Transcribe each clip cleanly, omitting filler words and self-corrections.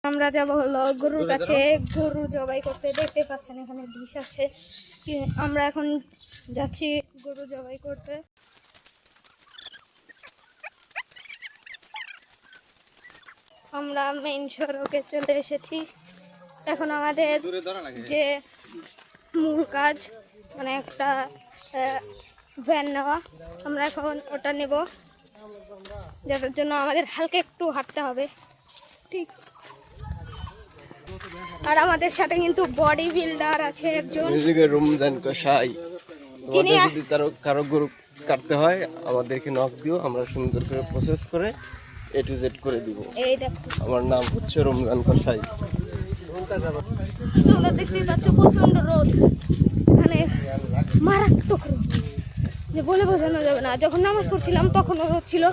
আমরা যাব হলো গরুর কাছে গরু জবাই করতে। দেখতে পাচ্ছেন এখানে ডিশ আছে। আমরা এখন যাচ্ছি গরু জবাই করতে। আমরা মেইন সড়কে চলে এসেছি। এখন আমাদের যে মূল কাজ মানে একটা ভ্যান নেওয়া, আমরা এখন ওটা নেব, যার জন্য আমাদের হালকা একটু হাঁটতে হবে। ঠিক, আর আমাদের সাথে কিন্তু বডি বিল্ডার আছে একজন, রমজান কসাই। যিনি যদি কারো গরু কাটতে হয় আমাদেরকে নক দিও, আমরা সুন্দর করে প্রসেস করে A to Z করে দিব। এই দেখো, আমার নাম হচ্ছে রমজান কসাই। তোমরা দেখতেই পাচ্ছ প্রচন্ড রোদ, এখানে মারাত্মক রোদ, যে বলে বোঝানো যাবে না। যখন নামাজ পড়ছিলাম তখনও রোদ ছিল।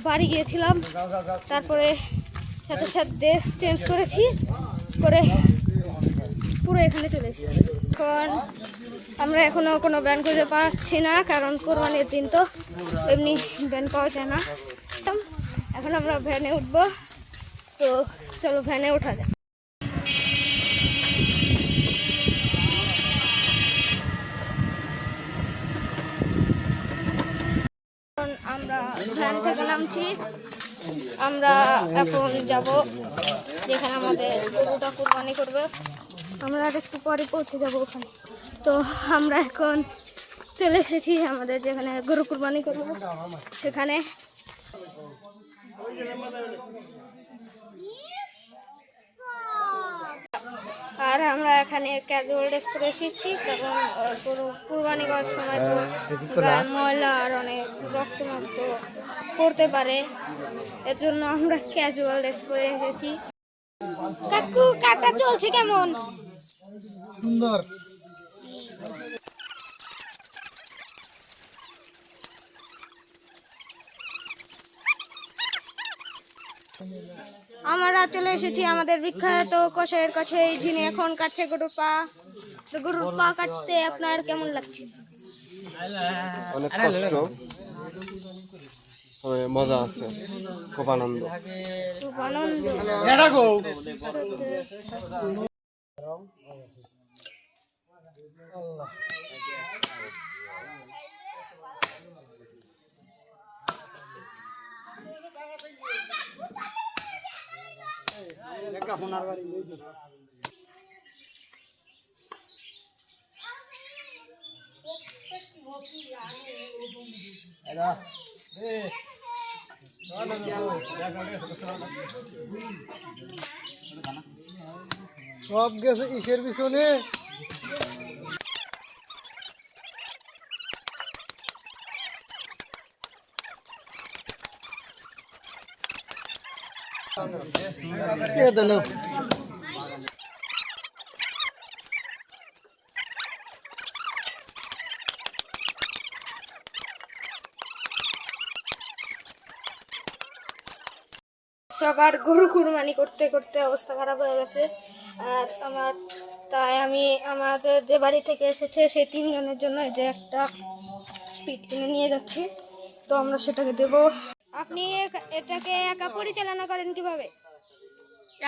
বাড়ি গিয়েছিলাম, তারপরে সাথে সাথে ড্রেস চেঞ্জ করেছি, করে পুরো এখানে চলে এসেছি। এখন আমরা এখনও কোনো ব্যান খুঁজে পাচ্ছি না, কারণ কোরবানির দিন তো এমনি ব্যান পাওয়া যায় না। এখন আমরা ভ্যানে উঠবো, তো চলো ভ্যানে ওঠা যায়। আমরা ভ্যান থেকে নামছি, আমরা এখন যাব যেখানে আমাদের গরুটা কুরবানি করবে। আমরা আর একটু পরে পৌঁছে যাব ওখানে। তো আমরা এখন চলে এসেছি আমাদের যেখানে গরু কুরবানি করবে সেখানে। আর আমরা এখানে ক্যাজুয়াল ড্রেস পরে এসেছি, কারণ গরু কুরবানি করার সময় তো গায়ে ময়লা আর অনেক রক্তমাক্ত পড়তে পারে, এর জন্য আমরা ক্যাজুয়াল ড্রেস পরে এসেছি। কাকু, কাটা চলছে কেমন? সুন্দর। আমরা চলে এসেছি আমাদের বিখ্যাত কসাইয়ের কাছে, যিনি এখন কাটছে গরুর পা। তো গরুর পা কাটতে আপনার কেমন লাগছে? অনেক কষ্ট, তবে মজা আছে, খুব আনন্দ। খুব আনন্দ। সব গেছে ইসের পিছনে। সবার গরু কুরবানি করতে করতে অবস্থা খারাপ হয়ে গেছে। আর তাই আমি আমাদের যে বাড়ি থেকে এসেছে সেই 3 জনের জন্য যে একটা স্পিড কিনে নিয়ে যাচ্ছি, তো আমরা সেটাকে দেব। আপনি এটাকে একা পরিচালনা করেন কিভাবে?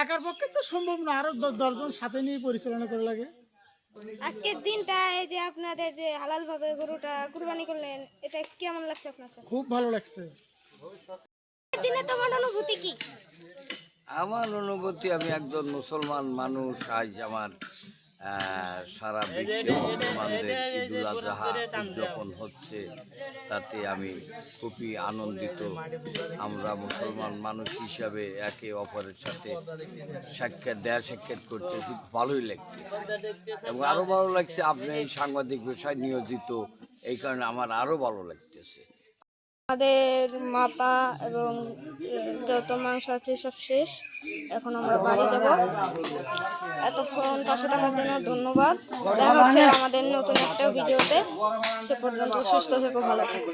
একার পক্ষে তো সম্ভব না, আরো 10 জন সাথে নিয়ে পরিচালনা করা লাগে। আজকের দিনটা এই যে আপনাদের যে হালাল ভাবে গরুটা কুরবানি করলেন, এটা কেমন লাগছে আপনার কাছে? খুব ভালো লাগছে। দিনে তোমার অনুভূতি কি? আমার অনুভূতি, আমি একজন মুসলমান মানুষ, আজ আমার সারা বিশ্বে মুসলমানদের ঈদুল আজহা উদযাপন হচ্ছে, তাতে আমি খুবই আনন্দিত। আমরা মুসলমান মানুষ হিসাবে একে অপরের সাথে সাক্ষাৎ করতে খুব ভালোই লাগছে, এবং আরও ভালো লাগছে আপনি এই সাংবাদিক পেশায় নিয়োজিত, এই কারণে আমার আরও ভালো লাগতেছে। আমাদের মাপা এবং যত মাংস আছে সব শেষ, এখন আমরা বাড়ি যাব। এতক্ষণ পাশে থাকার জন্য ধন্যবাদ। দেখা হচ্ছে আমাদের নতুন একটা ভিডিওতে। সে পর্যন্ত সুস্থ থেকো, ভালো থেকো।